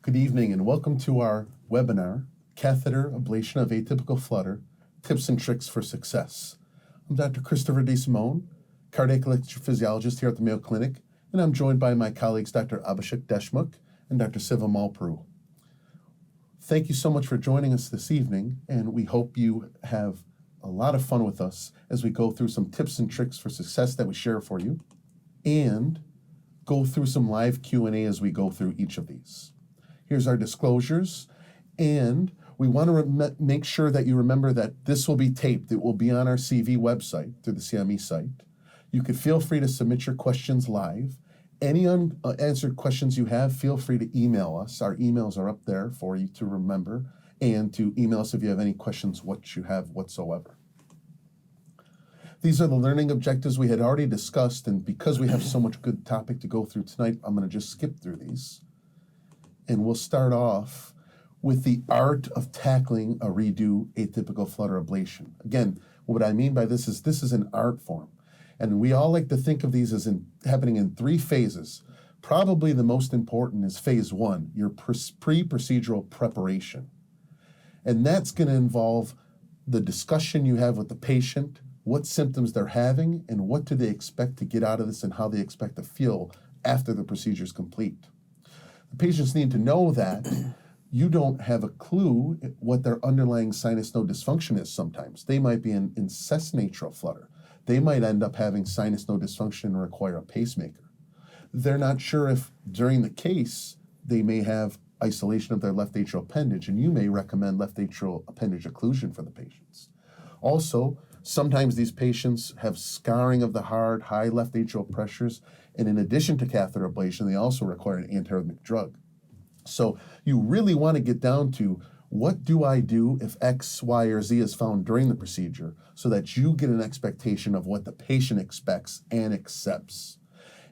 Good evening and welcome to our webinar, Catheter Ablation of Atypical Flutter, Tips and Tricks for Success. I'm Dr. Christopher DeSimone, cardiac electrophysiologist here at the Mayo Clinic, and I'm joined by my colleagues Dr. Abhishek Deshmukh and Dr. Siva Malpru. Thank you so much for joining us this evening, and we hope you have a lot of fun with us as we go through some tips and tricks for success that we share for you, and go through some live Q&A as we go through each of these. Here's our disclosures, and we want to make sure that you remember that this will be taped. It will be on our CV website through the CME site. You could feel free to submit your questions live. Any unanswered questions you have, feel free to email us. Our emails are up there for you to remember, and to email us if you have any questions what you have whatsoever. These are the learning objectives we had already discussed, and because we have so much good topic to go through tonight, I'm going to just skip through these. And we'll start off with the art of tackling a redo atypical flutter ablation. Again, what I mean by this is an art form. And we all like to think of these as happening in three phases. Probably the most important is phase one, your pre-procedural preparation. And that's going to involve the discussion you have with the patient, what symptoms they're having, and what do they expect to get out of this and how they expect to feel after the procedure is complete. The patients need to know that you don't have a clue what their underlying sinus node dysfunction is sometimes. They might be in incessant atrial flutter. They might end up having sinus node dysfunction and require a pacemaker. They're not sure if during the case they may have isolation of their left atrial appendage, and you may recommend left atrial appendage occlusion for the patients. Also, sometimes these patients have scarring of the heart, high left atrial pressures, and in addition to catheter ablation, they also require an antiarrhythmic drug. So you really want to get down to what do I do if X, Y, or Z is found during the procedure so that you get an expectation of what the patient expects and accepts.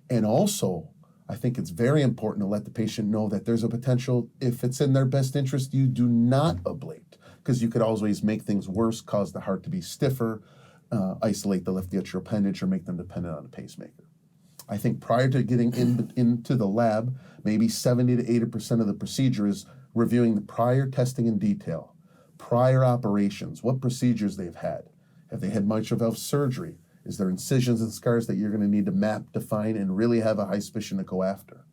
And also, I think it's very important to let the patient know that there's a potential, if it's in their best interest, you do not ablate, because you could always make things worse, cause the heart to be stiffer, isolate the left atrial appendage, or make them dependent on a pacemaker. I think prior to getting into the lab, maybe 70 to 80% of the procedure is reviewing the prior testing in detail, prior operations, what procedures they've had. Have they had mitral valve surgery? Is there incisions and scars that you're going to need to map, define, and really have a high suspicion to go after?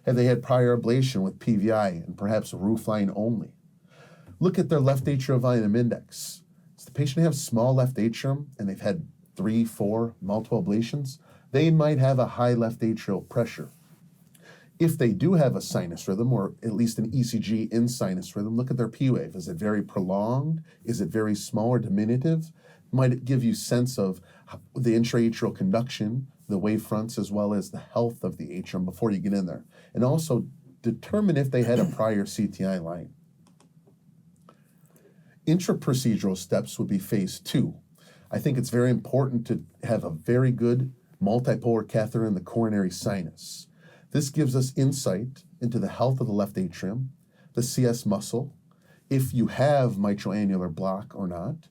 Have they had prior ablation with PVI and perhaps roofline only? Look at their left atrial volume index. Does the patient have small left atrium and they've had 3, 4, multiple ablations? They might have a high left atrial pressure. If they do have a sinus rhythm, or at least an ECG in sinus rhythm, look at their P wave. Is it very prolonged? Is it very small or diminutive? Might it give you sense of the intraatrial conduction, the wave fronts, as well as the health of the atrium before you get in there? And also determine if they had a prior CTI line. Intraprocedural steps would be phase two. I think it's very important to have a very good multipolar catheter in the coronary sinus. This gives us insight into the health of the left atrium, the CS muscle, if you have mitral annular block or not,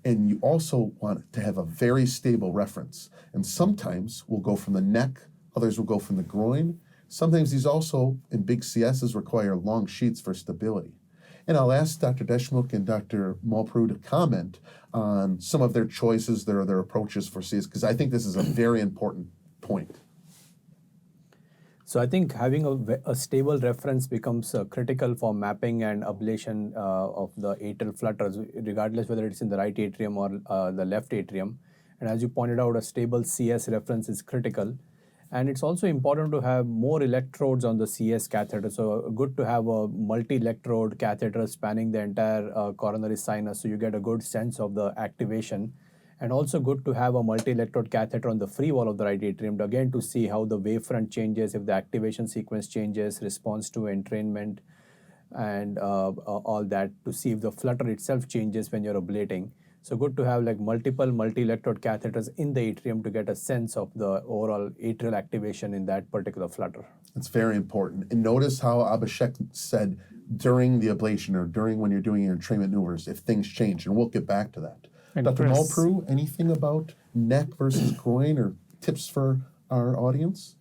and you also want to have a very stable reference. And sometimes we'll go from the neck, others will go from the groin. Sometimes these also, in big CSs, require long sheets for stability. And I'll ask Dr. Deshmukh and Dr. Malpru to comment on some of their choices, their approaches for CS, because I think this is a very important point. So I think having a stable reference becomes critical for mapping and ablation of the atrial flutters, regardless whether it's in the right atrium or the left atrium. And as you pointed out, a stable CS reference is critical. And it's also important to have more electrodes on the CS catheter. So good to have a multi-electrode catheter spanning the entire coronary sinus so you get a good sense of the activation. And also good to have a multi-electrode catheter on the free wall of the right atrium, again to see how the wavefront changes, if the activation sequence changes, response to entrainment, and all that, to see if the flutter itself changes when you're ablating. So good to have like multiple multi-electrode catheters in the atrium to get a sense of the overall atrial activation in that particular flutter. It's very important. And notice how Abhishek said during the ablation or during when you're doing your entrainment maneuvers, if things change, and we'll get back to that. And Dr. Malpru, anything about neck versus groin or tips for our audience?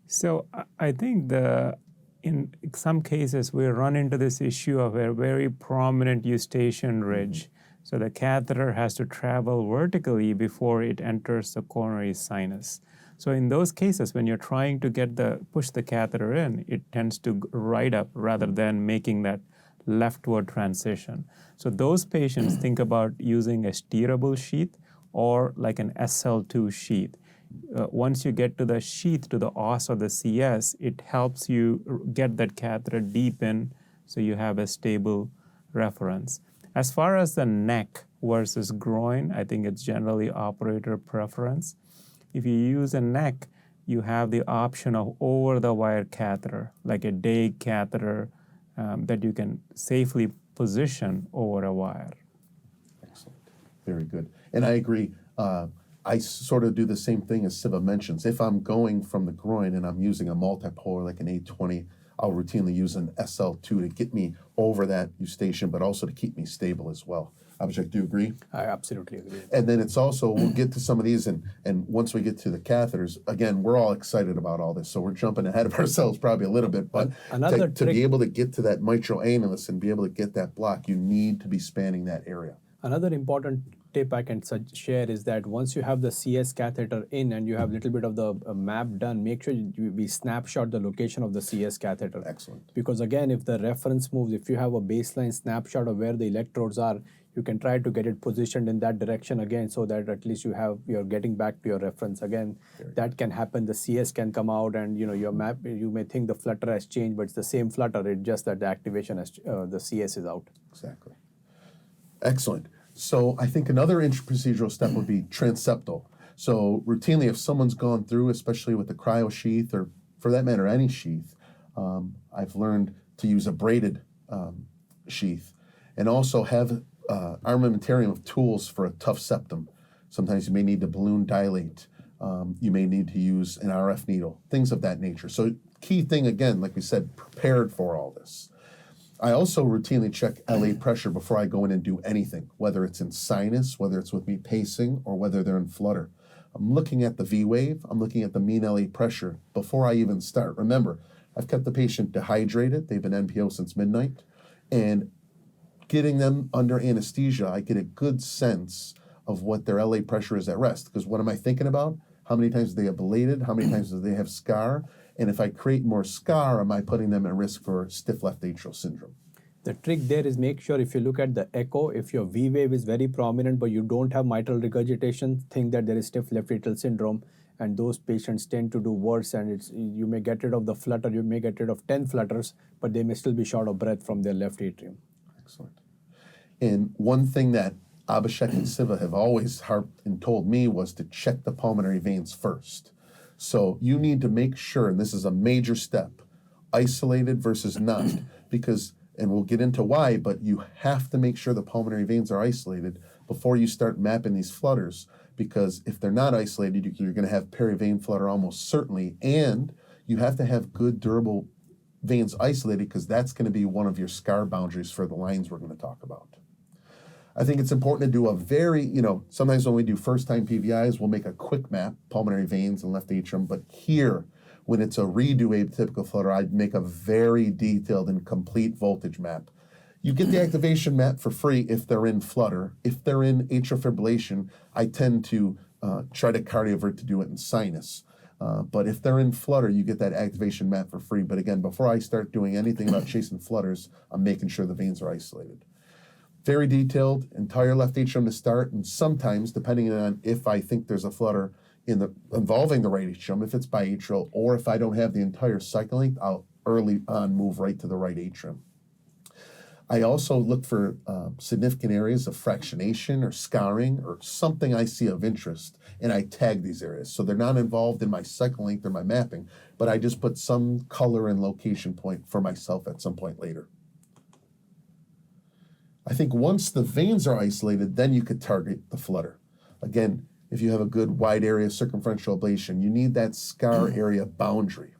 So I think the in some cases, we run into this issue of a very prominent eustachian ridge. So the catheter has to travel vertically before it enters the coronary sinus. So in those cases, when you're trying to push the catheter in, it tends to right up rather than making that leftward transition. So those patients think about using a steerable sheath or like an SL2 sheath. Once you get to the sheath, to the os or the CS, it helps you get that catheter deep in so you have a stable reference. As far as the neck versus groin, I think it's generally operator preference. If you use a neck, you have the option of over-the-wire catheter, like a Daigle catheter that you can safely position over a wire. Excellent. Very good. And I agree. I sort of do the same thing as Siva mentions. If I'm going from the groin and I'm using a multipolar like an 820, I'll routinely use an SL2 to get me over that eustachian, but also to keep me stable as well. Abhishek, do you agree? I absolutely agree. And then it's also, we'll get to some of these, and once we get to the catheters, again, we're all excited about all this, so we're jumping ahead of ourselves probably a little bit, but to be able to get to that mitral annulus and be able to get that block, you need to be spanning that area. Another important tip I can share is that once you have the CS catheter in and you have a little bit of the map done, make sure we snapshot the location of the CS catheter. Excellent. Because again, if the reference moves, if you have a baseline snapshot of where the electrodes are, you can try to get it positioned in that direction again so that at least you're getting back to your reference again. That can happen. The CS can come out and your map, you may think the flutter has changed, but it's the same flutter. It's just that the activation has, the CS is out. Exactly. Excellent. So I think another intraprocedural step would be transeptal. So routinely, if someone's gone through, especially with the cryo sheath, or for that matter, any sheath, I've learned to use a braided sheath and also have armamentarium of tools for a tough septum. Sometimes you may need to balloon dilate. You may need to use an RF needle, things of that nature. So key thing, again, like we said, prepared for all this. I also routinely check LA pressure before I go in and do anything, whether it's in sinus, whether it's with me pacing, or whether they're in flutter. I'm looking at the V wave, I'm looking at the mean LA pressure before I even start. Remember, I've kept the patient dehydrated, they've been NPO since midnight, and getting them under anesthesia, I get a good sense of what their LA pressure is at rest. Because what am I thinking about? How many times are they ablated? How many times do they have scar? And if I create more scar, am I putting them at risk for stiff left atrial syndrome? The trick there is make sure if you look at the echo, if your V wave is very prominent but you don't have mitral regurgitation, think that there is stiff left atrial syndrome, and those patients tend to do worse, and you may get rid of the flutter, you may get rid of 10 flutters, but they may still be short of breath from their left atrium. Excellent. And one thing that Abhishek and Siva have always harped and told me was to check the pulmonary veins first. So you need to make sure, and this is a major step, isolated versus not, because, and we'll get into why, but you have to make sure the pulmonary veins are isolated before you start mapping these flutters, because if they're not isolated, you're going to have perivein flutter almost certainly, and you have to have good durable veins isolated because that's going to be one of your scar boundaries for the lines we're going to talk about. I think it's important to do a very, sometimes when we do first-time PVIs, we'll make a quick map, pulmonary veins and left atrium, but here, when it's a redo atypical flutter, I'd make a very detailed and complete voltage map. You get the activation map for free if they're in flutter. If they're in atrial fibrillation, I tend to try to cardiovert to do it in sinus. But if they're in flutter, you get that activation map for free. But again, before I start doing anything about chasing flutters, I'm making sure the veins are isolated. Very detailed, entire left atrium to start, and sometimes, depending on if I think there's a flutter involving the right atrium, if it's biatrial, or if I don't have the entire cycle length, I'll early on move right to the right atrium. I also look for significant areas of fractionation or scarring or something I see of interest, and I tag these areas. So they're not involved in my cycle length or my mapping, but I just put some color and location point for myself at some point later. I think once the veins are isolated, then you could target the flutter. Again, if you have a good wide area circumferential ablation, you need that scar area boundary.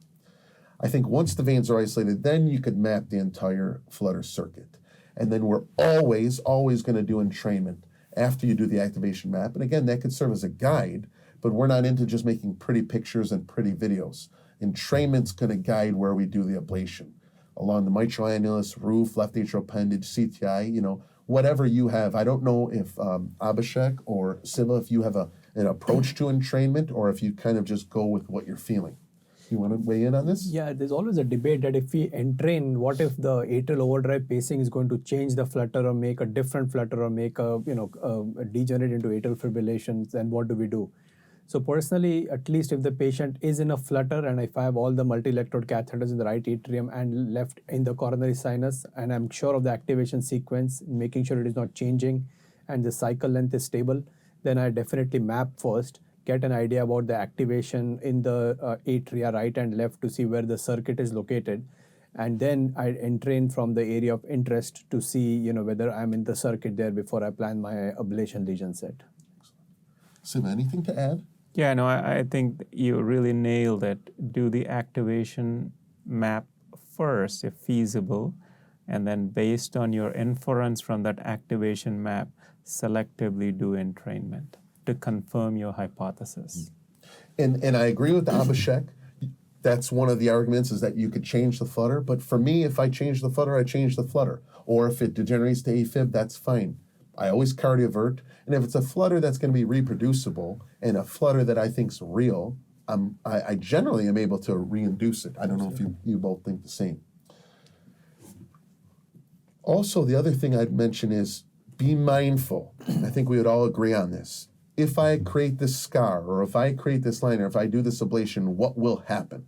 I think once the veins are isolated, then you could map the entire flutter circuit. And then we're always going to do entrainment after you do the activation map. And again, that could serve as a guide, but we're not into just making pretty pictures and pretty videos. Entrainment's going to guide where we do the ablation. Along the mitral annulus, roof, left atrial appendage, CTI, whatever you have. I don't know if Abhishek or Siva, if you have an approach to entrainment or if you kind of just go with what you're feeling. You want to weigh in on this? Yeah, there's always a debate that if we entrain, what if the atrial overdrive pacing is going to change the flutter or make a different flutter or make a degenerate into atrial fibrillations, then what do we do? So personally, at least if the patient is in a flutter and if I have all the multi-electrode catheters in the right atrium and left in the coronary sinus, and I'm sure of the activation sequence, making sure it is not changing and the cycle length is stable, then I definitely map first, get an idea about the activation in the atria right and left to see where the circuit is located. And then I entrain from the area of interest to see whether I'm in the circuit there before I plan my ablation lesion set. Siva, anything to add? Yeah, no, I think you really nailed it. Do the activation map first, if feasible, and then based on your inference from that activation map, selectively do entrainment to confirm your hypothesis. And I agree with Abhishek. That's one of the arguments, is that you could change the flutter. But for me, if I change the flutter, I change the flutter. Or if it degenerates to AFib, that's fine. I always cardiovert. And if it's a flutter that's going to be reproducible and a flutter that I think is real, I generally am able to reinduce it. I don't know if you both think the same. Also, the other thing I'd mention is be mindful. I think we would all agree on this. If I create this scar, or if I create this line, or if I do this ablation, what will happen?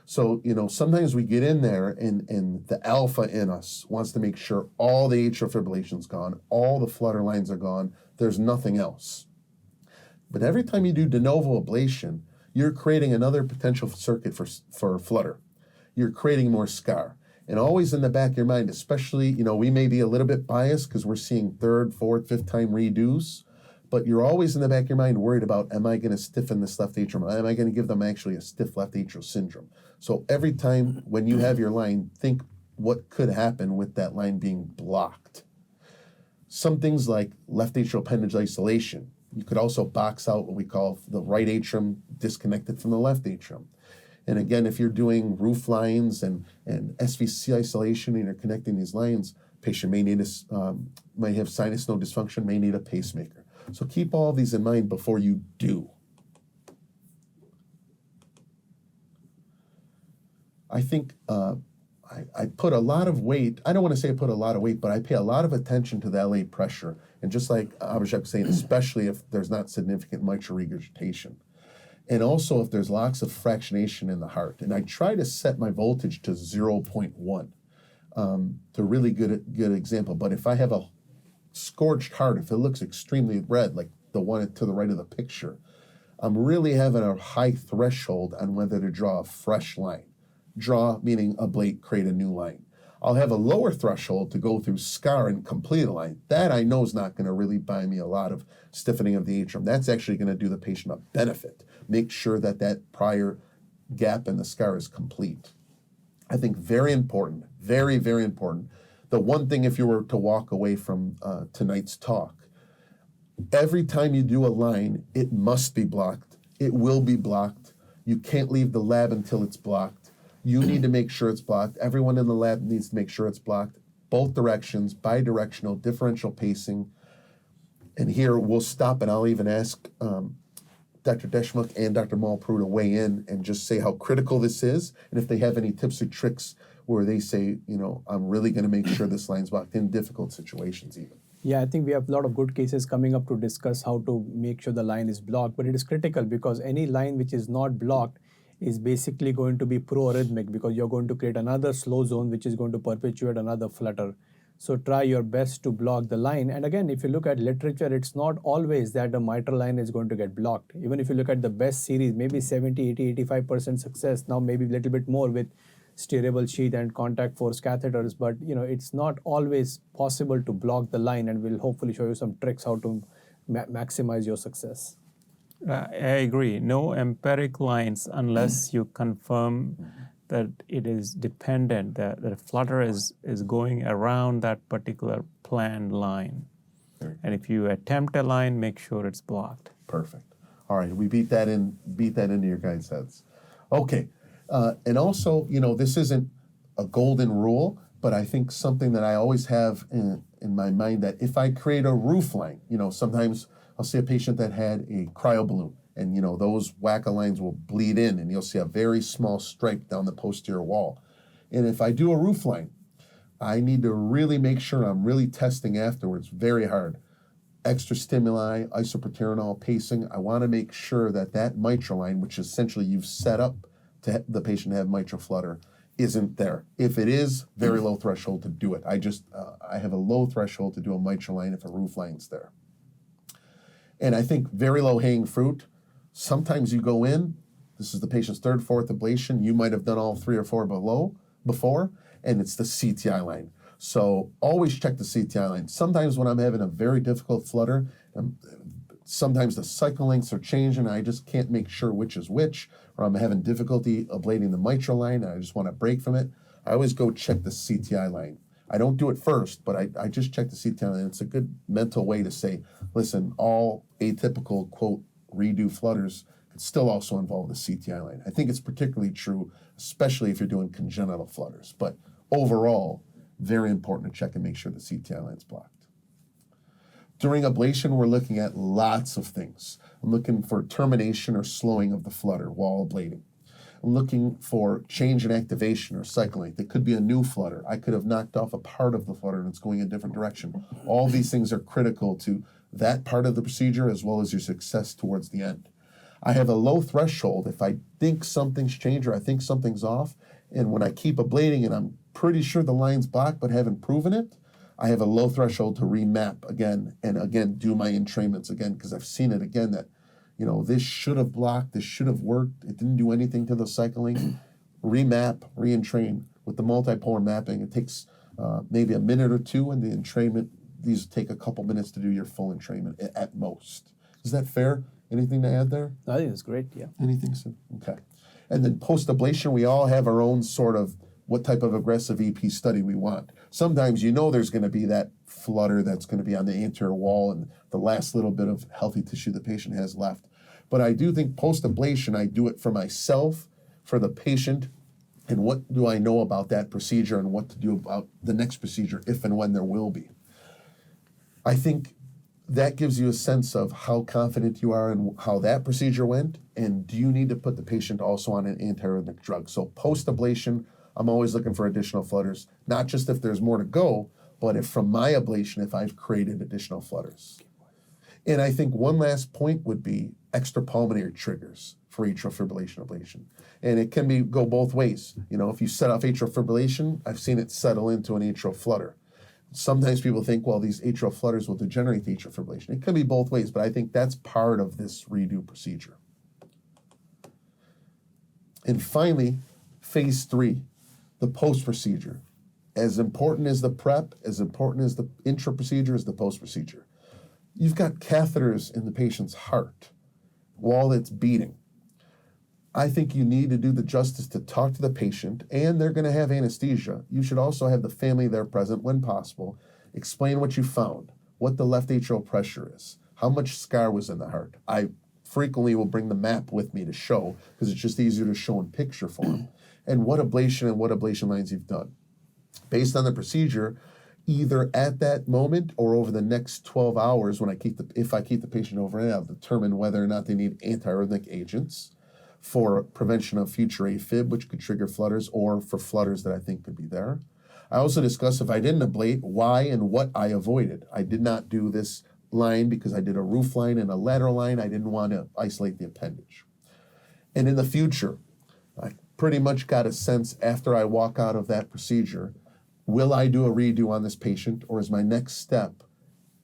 So, sometimes we get in there and the alpha in us wants to make sure all the atrial fibrillation's gone, all the flutter lines are gone, there's nothing else. But every time you do de novo ablation, you're creating another potential circuit for flutter. You're creating more scar. And always in the back of your mind, especially, we may be a little bit biased because we're seeing third, fourth, fifth time redos, but you're always in the back of your mind worried about, am I going to stiffen this left atrium? Am I going to give them actually a stiff left atrial syndrome? So every time when you have your line, think what could happen with that line being blocked. Some things like left atrial appendage isolation. You could also box out what we call the right atrium disconnected from the left atrium. And again, if you're doing roof lines and SVC isolation and you're connecting these lines, patient may have sinus node dysfunction, may need a pacemaker. So keep all these in mind before you do. I think I put a lot of weight, I don't want to say I put a lot of weight, but I pay a lot of attention to the LA pressure. And just like Abhishek was saying, especially if there's not significant mitral regurgitation. And also if there's lots of fractionation in the heart. And I try to set my voltage to 0.1 to really good example. But if I have a scorched heart, if it looks extremely red, like the one to the right of the picture, I'm really having a high threshold on whether to draw a fresh line. Draw, meaning ablate, create a new line. I'll have a lower threshold to go through scar and complete a line. That I know is not going to really buy me a lot of stiffening of the atrium. That's actually going to do the patient a benefit. Make sure that that prior gap in the scar is complete. I think very important, very, very important. The one thing, if you were to walk away from tonight's talk, every time you do a line, it must be blocked. It will be blocked. You can't leave the lab until it's blocked. You need to make sure it's blocked. Everyone in the lab needs to make sure it's blocked. Both directions, bidirectional, differential pacing. And here we'll stop, and I'll even ask Dr. Deshmukh and Dr. Malpru to weigh in and just say how critical this is, and if they have any tips or tricks where they say, I'm really going to make sure this line's blocked in difficult situations even. Yeah, I think we have a lot of good cases coming up to discuss how to make sure the line is blocked, but it is critical because any line which is not blocked is basically going to be pro-arrhythmic because you're going to create another slow zone which is going to perpetuate another flutter. So try your best to block the line. And again, if you look at literature, it's not always that the mitral line is going to get blocked. Even if you look at the best series, maybe 70, 80, 85% success, now maybe a little bit more with steerable sheath and contact force catheters, but it's not always possible to block the line, and we'll hopefully show you some tricks how to maximize your success. I agree. No empiric lines unless you confirm that it is dependent, that the flutter is going around that particular planned line. And if you attempt a line, make sure it's blocked. Perfect. All right, we beat that into your guys' heads. Okay, And also, this isn't a golden rule, but I think something that I always have in my mind that if I create a roof line, sometimes I'll see a patient that had a cryo balloon, and those WACA lines will bleed in, and you'll see a very small stripe down the posterior wall. And if I do a roof line, I need to really make sure I'm really testing afterwards very hard. Extra stimuli, isoproterenol, pacing. I want to make sure that that mitral line, which essentially you've set up to the patient to have mitral flutter, isn't there. If it is, very low threshold to do it. I have a low threshold to do a mitral line if a roof line's there. And I think very low hanging fruit. Sometimes you go in, this is the patient's third, fourth ablation. You might have done all 3 or 4 before, and it's the CTI line. So always check the CTI line. Sometimes when I'm having a very difficult flutter, sometimes the cycle lengths are changing, and I just can't make sure which is which, or I'm having difficulty ablating the mitral line, and I just want to break from it. I always go check the CTI line. I don't do it first, but I just check the CTI line. It's a good mental way to say, listen, all atypical, quote, redo flutters could still also involve the CTI line. I think it's particularly true, especially if you're doing congenital flutters. But overall, very important to check and make sure the CTI line's blocked. During ablation, we're looking at lots of things. I'm looking for termination or slowing of the flutter while ablating. I'm looking for change in activation or cycle length. It could be a new flutter. I could have knocked off a part of the flutter and it's going a different direction. All these things are critical to that part of the procedure as well as your success towards the end. I have a low threshold if I think something's changed or I think something's off, and when I keep ablating and I'm pretty sure the line's blocked but haven't proven it, I have a low threshold to remap again and again do my entrainments again, because I've seen it again that this should have blocked, this should have worked, it didn't do anything to the cycling. Remap, re-entrain. With the multipolar mapping, it takes maybe a minute or two, and the entrainment, these take a couple minutes to do your full entrainment at most. Is that fair? Anything to add there? I think it's great, yeah. Anything? Okay. And then post-ablation, we all have our own sort of what type of aggressive EP study we want. Sometimes there's going to be that flutter that's going to be on the anterior wall and the last little bit of healthy tissue the patient has left. But I do think post-ablation, I do it for myself, for the patient, and what do I know about that procedure and what to do about the next procedure if and when there will be. I think that gives you a sense of how confident you are in how that procedure went, and do you need to put the patient also on an antiarrhythmic drug. So post-ablation, I'm always looking for additional flutters, not just if there's more to go, but if from my ablation, if I've created additional flutters. And I think one last point would be extrapulmonary triggers for atrial fibrillation ablation. And it can go both ways. If you set off atrial fibrillation, I've seen it settle into an atrial flutter. Sometimes people think, well, these atrial flutters will degenerate to atrial fibrillation. It can be both ways, but I think that's part of this redo procedure. And finally, phase 3, the post-procedure. As important as the prep, as important as the intra-procedure is the post-procedure. You've got catheters in the patient's heart while it's beating. I think you need to do the justice to talk to the patient, and they're going to have anesthesia. You should also have the family there present when possible. Explain what you found, what the left atrial pressure is, how much scar was in the heart. I frequently will bring the map with me to show, because it's just easier to show in picture form, and what ablation lines you've done. Based on the procedure, either at that moment or over the next 12 hours, if I keep the patient overnight, I'll determine whether or not they need antiarrhythmic agents for prevention of future AFib, which could trigger flutters, or for flutters that I think could be there. I also discuss, if I didn't ablate, why and what I avoided. I did not do this line because I did a roof line and a lateral line. I didn't want to isolate the appendage. And in the future, I pretty much got a sense after I walk out of that procedure, will I do a redo on this patient, or is my next step,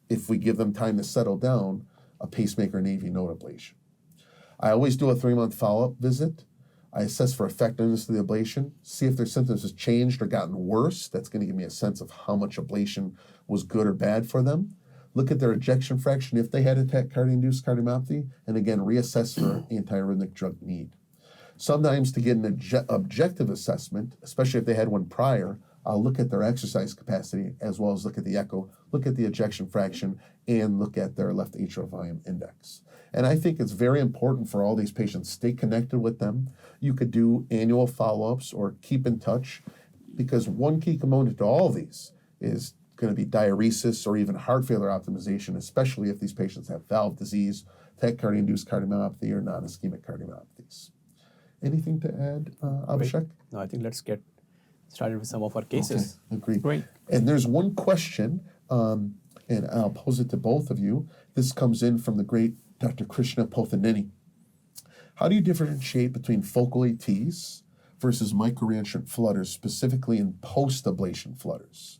if we give them time to settle down, a pacemaker and AV node ablation? I always do a 3-month follow-up visit. I assess for effectiveness of the ablation, see if their symptoms have changed or gotten worse. That's going to give me a sense of how much ablation was good or bad for them. Look at their ejection fraction if they had a tachycardia-induced cardiomyopathy, and again, reassess for antiarrhythmic drug need. Sometimes to get an objective assessment, especially if they had one prior, I'll look at their exercise capacity as well as look at the echo, look at the ejection fraction, and look at their left atrial volume index. And I think it's very important for all these patients, stay connected with them. You could do annual follow-ups or keep in touch, because one key component to all of these is going to be diuresis or even heart failure optimization, especially if these patients have valve disease, tachycardia-induced cardiomyopathy, or non-ischemic cardiomyopathies. Anything to add, Abhishek? No, I think let's get started with some of our cases. Okay, agreed. Great. And there's one question, and I'll pose it to both of you. This comes in from the great Dr. Krishna Pothaneni. How do you differentiate between focal ATs versus microreentrant flutters, specifically in post-ablation flutters?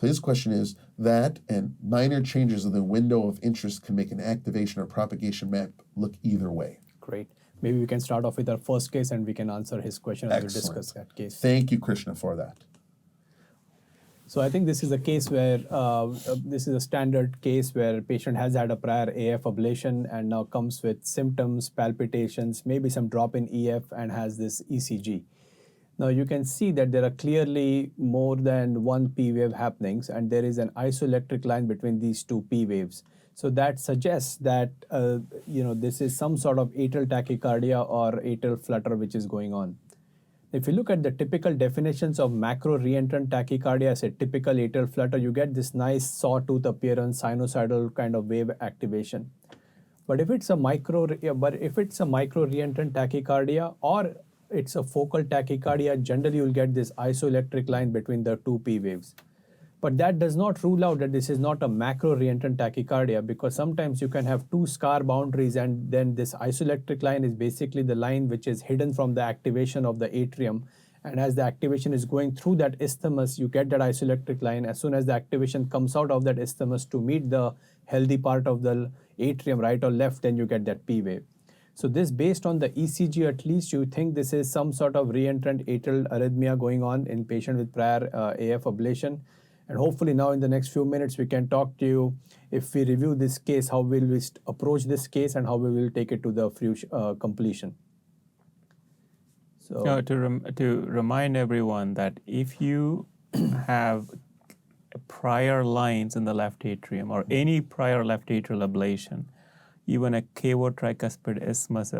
So his question is that, and minor changes in the window of interest can make an activation or propagation map look either way. Great. Maybe we can start off with our first case and we can answer his question as we discuss that case. Thank you, Krishna, for that. So I think this is a case where, this is a standard case where a patient has had a prior AF ablation and now comes with symptoms, palpitations, maybe some drop in EF, and has this ECG. Now you can see that there are clearly more than one P wave happenings, and there is an isoelectric line between these two P waves. So that suggests that this is some sort of atrial tachycardia or atrial flutter which is going on. If you look at the typical definitions of macro-reentrant tachycardia as a typical atrial flutter, you get this nice sawtooth appearance, sinusoidal kind of wave activation. But if it's a micro-reentrant tachycardia or it's a focal tachycardia, generally you'll get this isoelectric line between the two P waves. But that does not rule out that this is not a macro-reentrant tachycardia, because sometimes you can have two scar boundaries and then this isoelectric line is basically the line which is hidden from the activation of the atrium. And as the activation is going through that isthmus, you get that isoelectric line. As soon as the activation comes out of that isthmus to meet the healthy part of the atrium, right or left, then you get that P wave. So this, based on the ECG at least, you think this is some sort of reentrant atrial arrhythmia going on in patient with prior AF ablation. And hopefully now in the next few minutes, we can talk to you, if we review this case, how will we approach this case and how we will take it to the completion. So To remind everyone that if you have prior lines in the left atrium or any prior left atrial ablation, even a cavo-tricuspid isthmus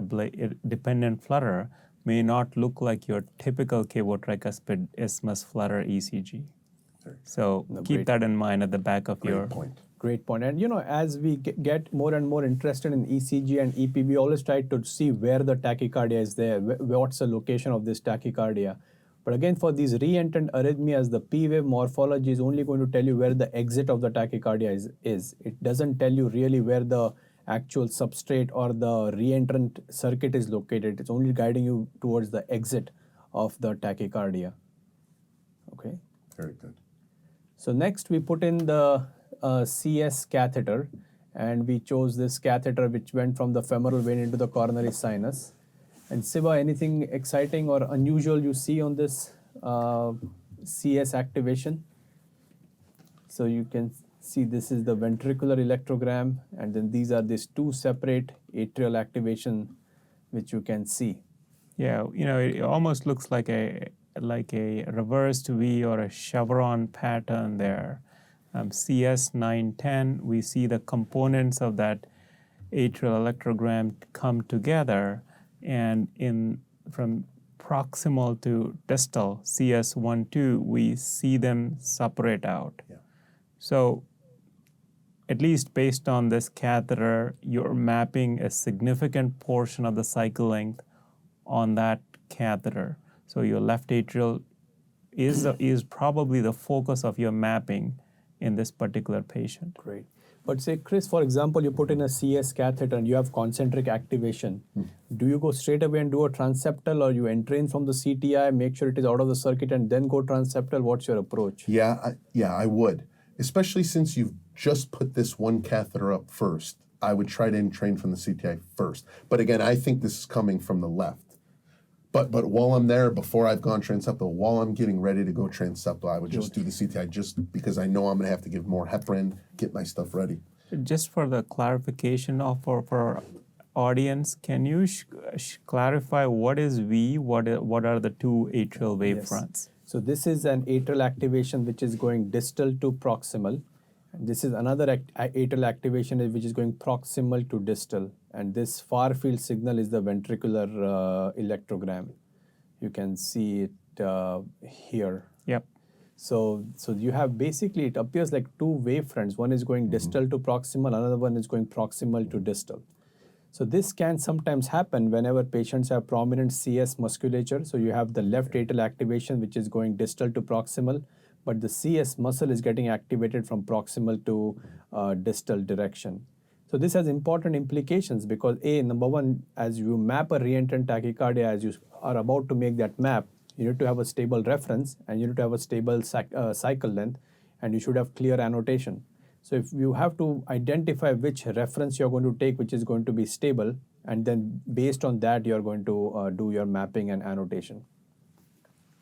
dependent flutter may not look like your typical cavo-tricuspid isthmus flutter ECG. So keep that in mind at the back of your point. Great point. And as we get more and more interested in ECG and EP, we always try to see where the tachycardia is there, what's the location of this tachycardia. But again, for these reentrant arrhythmias, the P wave morphology is only going to tell you where the exit of the tachycardia is. It doesn't tell you really where the actual substrate or the reentrant circuit is located. It's only guiding you towards the exit of the tachycardia. Okay. Very good. So next we put in the CS catheter, and we chose this catheter which went from the femoral vein into the coronary sinus. And Siva, anything exciting or unusual you see on this CS activation? So you can see this is the ventricular electrogram, and then these are these two separate atrial activation which you can see. Yeah, it almost looks like a reversed V or a chevron pattern there. CS910, we see the components of that atrial electrogram come together, and from proximal to distal, CS12, we see them separate out. Yeah. So at least based on this catheter, you're mapping a significant portion of the cycle length on that catheter. So your left atrial is probably the focus of your mapping in this particular patient. Great. But say, Chris, for example, you put in a CS catheter and you have concentric activation. Do you go straight away and do a transeptal, or you entrain from the CTI, make sure it is out of the circuit, and then go transeptal? What's your approach? Yeah, I would. Especially since you've just put this one catheter up first, I would try to entrain from the CTI first. But again, I think this is coming from the left. But while I'm there, before I've gone transeptal, while I'm getting ready to go transeptal, I would just do the CTI, just because I know I'm going to have to give more heparin, get my stuff ready. Just for the clarification for our audience, can you clarify what is V? What are the two atrial wave fronts? So this is an atrial activation which is going distal to proximal. And this is another atrial activation which is going proximal to distal. And this far field signal is the ventricular electrogram. You can see it here. Yep. So you have basically, it appears like two wavefronts. One is going distal to proximal, another one is going proximal to distal. So this can sometimes happen whenever patients have prominent CS musculature. So you have the left atrial activation, which is going distal to proximal, but the CS muscle is getting activated from proximal to distal direction. So this has important implications because number one, as you map a reentrant tachycardia, as you are about to make that map, you need to have a stable reference and you need to have a stable cycle length, and you should have clear annotation. So if you have to identify which reference you're going to take, which is going to be stable, and then based on that, you're going to do your mapping and annotation.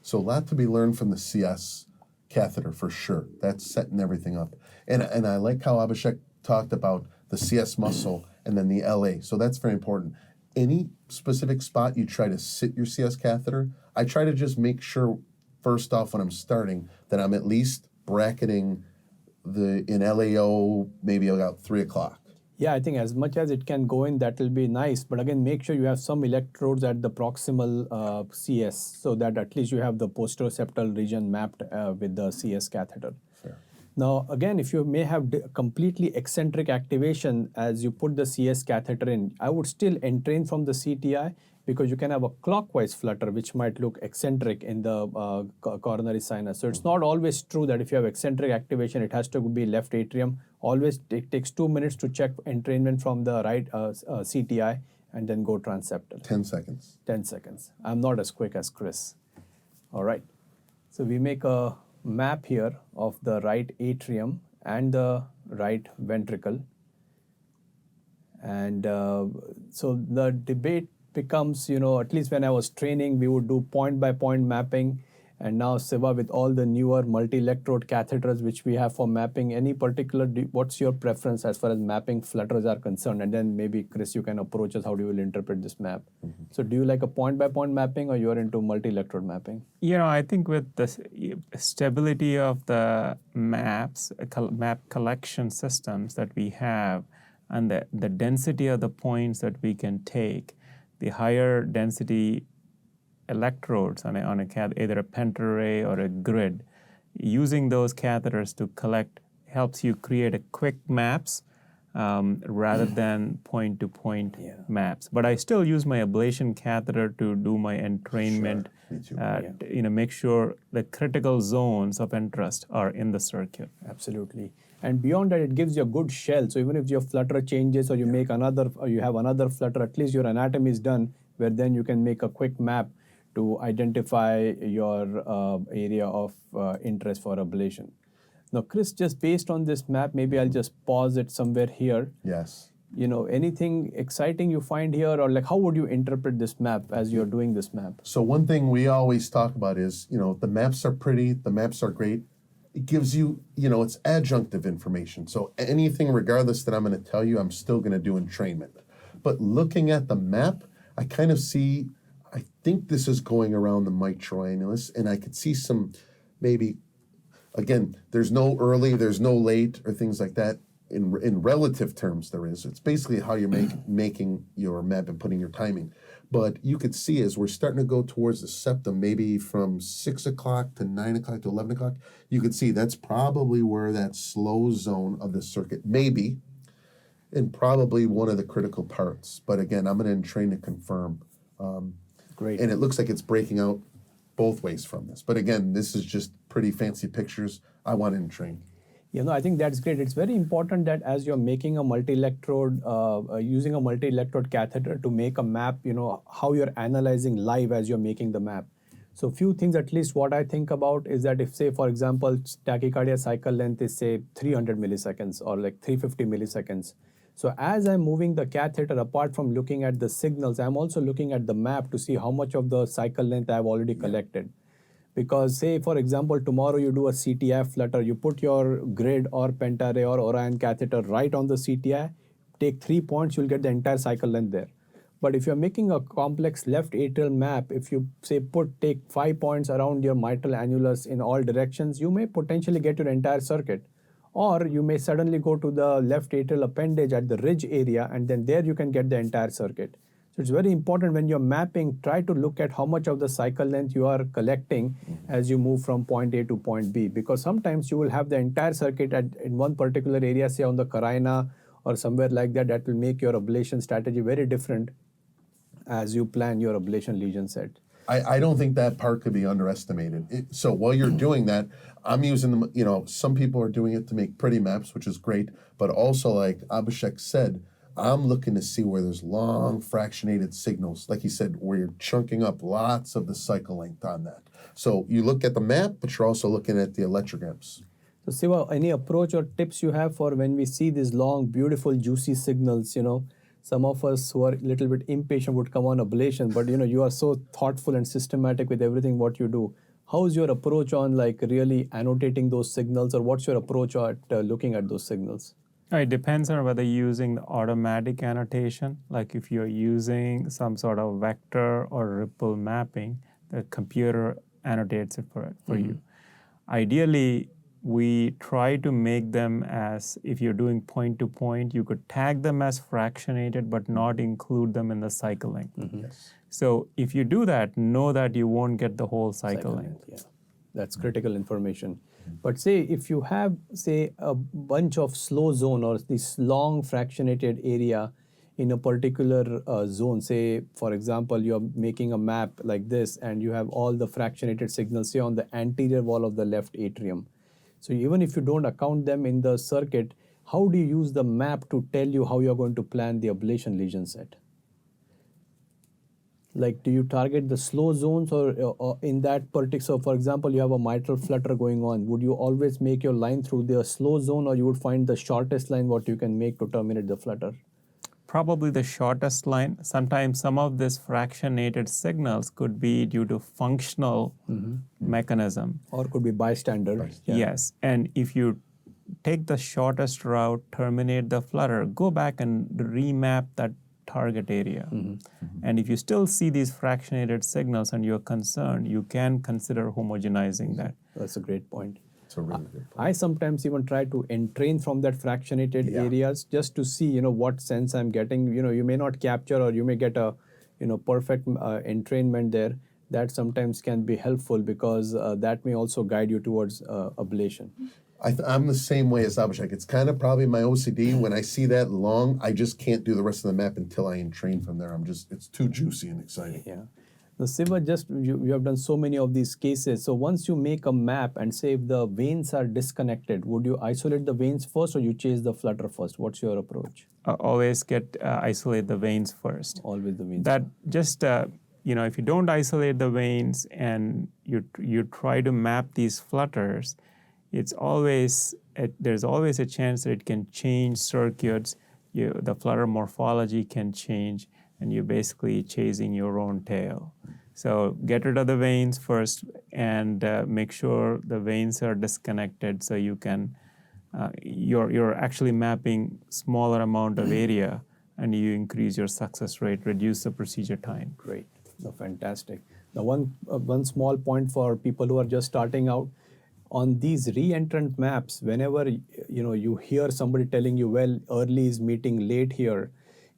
So a lot to be learned from the CS catheter for sure. That's setting everything up. And I like how Abhishek talked about the CS muscle and then the LA. So that's very important. Any specific spot you try to sit your CS catheter, I try to just make sure first off when I'm starting that I'm at least bracketing in LAO maybe about 3 o'clock. Yeah, I think as much as it can go in, that will be nice. But again, make sure you have some electrodes at the proximal CS so that at least you have the posteroceptal region mapped with the CS catheter. Fair. Now, again, if you may have completely eccentric activation as you put the CS catheter in, I would still entrain from the CTI because you can have a clockwise flutter which might look eccentric in the coronary sinus. So it's not always true that if you have eccentric activation, it has to be left atrium. Always it takes 2 minutes to check entrainment from the right CTI and then go transeptal. 10 seconds. 10 seconds. I'm not as quick as Chris. All right. So we make a map here of the right atrium and the right ventricle. And so the debate becomes, at least when I was training, we would do point-by-point mapping. And now Siva, with all the newer multi-electrode catheters which we have for mapping, any particular, what's your preference as far as mapping flutters are concerned? And then maybe, Chris, you can approach us how you will interpret this map. Mm-hmm. So do you like a point-by-point mapping or you're into multi-electrode mapping? I think with the stability of the maps, map collection systems that we have, and the density of the points that we can take, the higher density electrodes on either a pentarray or a grid, using those catheters to collect helps you create a quick maps rather than point-to-point maps. But I still use my ablation catheter to do my entrainment, make sure the critical zones of interest are in the circuit. Absolutely. And beyond that, it gives you a good shell. So even if your flutter changes or you make another, or you have another flutter, at least your anatomy is done, where then you can make a quick map to identify your area of interest for ablation. Now, Chris, just based on this map, maybe I'll just pause it somewhere here. Yes. Anything exciting you find here, or like how would you interpret this map as you're doing this map? So one thing we always talk about is, the maps are pretty, the maps are great. It gives you, it's adjunctive information. So anything, regardless that I'm going to tell you, I'm still going to do entrainment. But looking at the map, I kind of see, I think this is going around the mitral annulus, and I could see some, maybe, again, there's no early, there's no late, or things like that. In relative terms, there is. It's basically how you're making your map and putting your timing. But you could see as we're starting to go towards the septum, maybe from 6 o'clock to 9 o'clock to 11 o'clock, you could see that's probably where that slow zone of the circuit may be, and probably one of the critical parts. But again, I'm going to entrain to confirm. Great. And it looks like it's breaking out both ways from this. But again, this is just pretty fancy pictures. I want to entrain. I think that's great. It's very important that as you're making a multi-electrode, using a multi-electrode catheter to make a map, how you're analyzing live as you're making the map. So a few things, at least what I think about is that if, say, for example, tachycardia cycle length is, say, 300 milliseconds or like 350 milliseconds. So as I'm moving the catheter, apart from looking at the signals, I'm also looking at the map to see how much of the cycle length I've already collected. Because say, for example, tomorrow you do a CTI flutter, you put your grid or pentarray or Orion catheter right on the CTI, take 3 points, you'll get the entire cycle length there. But if you're making a complex left atrial map, if you say take 5 points around your mitral annulus in all directions, you may potentially get your entire circuit. Or you may suddenly go to the left atrial appendage at the ridge area, and then there you can get the entire circuit. So it's very important when you're mapping, try to look at how much of the cycle length you are collecting as you move from point A to point B, because sometimes you will have the entire circuit in one particular area, say on the carina or somewhere like that. That will make your ablation strategy very different as you plan your ablation lesion set. I don't think that part could be underestimated. So while you're doing that, I'm using them, some people are doing it to make pretty maps, which is great, but also like Abhishek said, I'm looking to see where there's long fractionated signals, like he said, where you're chunking up lots of the cycle length on that. So you look at the map, but you're also looking at the electrograms. So Siva, any approach or tips you have for when we see these long, beautiful, juicy signals, some of us who are a little bit impatient would come on ablation, but you are so thoughtful and systematic with everything what you do. How is your approach on like really annotating those signals, or what's your approach at looking at those signals? It depends on whether you're using the automatic annotation, like if you're using some sort of vector or ripple mapping, the computer annotates it for you. Ideally, we try to make them as, if you're doing point to point, you could tag them as fractionated but not include them in the cycle length. Yes. So if you do that, know that you won't get the whole cycle length. Yeah, that's critical information. But say if you have, say, a bunch of slow zone or this long fractionated area in a particular zone, say, for example, you're making a map like this and you have all the fractionated signals, say, on the anterior wall of the left atrium. So even if you don't account them in the circuit, how do you use the map to tell you how you're going to plan the ablation lesion set? Like, do you target the slow zones or in that particular, so for example, you have a mitral flutter going on, would you always make your line through the slow zone, or you would find the shortest line what you can make to terminate the flutter? Probably the shortest line. Sometimes some of these fractionated signals could be due to functional mechanism. Or could be bystander. Yeah. Yes, and if you take the shortest route, terminate the flutter, go back and remap that target area. And if you still see these fractionated signals and you're concerned, you can consider homogenizing that. That's a great point. It's a really good point. I sometimes even try to entrain from that fractionated areas just to see, what sense I'm getting. You may not capture, or you may get a, perfect entrainment there. That sometimes can be helpful because that may also guide you towards ablation. I'm the same way as Abhishek. It's kind of probably my OCD. When I see that long, I just can't do the rest of the map until I entrain from there. It's too juicy and exciting. Yeah. Now, Siva, you have done so many of these cases. So once you make a map and say if the veins are disconnected, would you isolate the veins first or you chase the flutter first? What's your approach? Always isolate the veins first. Always the veins. That just, if you don't isolate the veins and you try to map these flutters, there's always a chance that it can change circuits. The flutter morphology can change, and you're basically chasing your own tail. So get rid of the veins first and make sure the veins are disconnected so you can, you're actually mapping smaller amount of area and you increase your success rate, reduce the procedure time. Great. No, fantastic. Now, one small point for people who are just starting out, on these re-entrant maps, whenever you hear somebody telling you, well, early is meeting late here,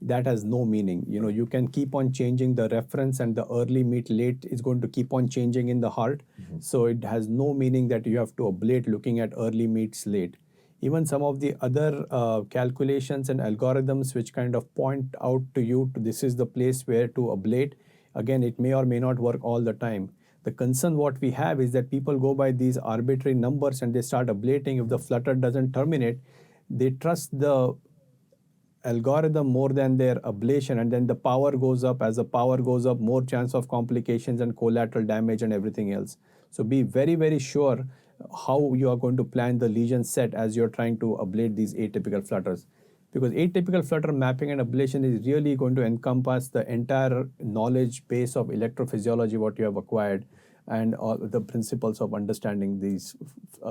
that has no meaning. You can keep on changing the reference, and the early meet late is going to keep on changing in the heart. So it has no meaning that you have to ablate looking at early meets late. Even some of the other calculations and algorithms which kind of point out to you, this is the place where to ablate. Again, it may or may not work all the time. The concern what we have is that people go by these arbitrary numbers and they start ablating. If the flutter doesn't terminate, they trust the algorithm more than their ablation, and then the power goes up. As the power goes up, more chance of complications and collateral damage and everything else. So be very, very sure how you are going to plan the lesion set as you're trying to ablate these atypical flutters. Because atypical flutter mapping and ablation is really going to encompass the entire knowledge base of electrophysiology what you have acquired and all the principles of understanding these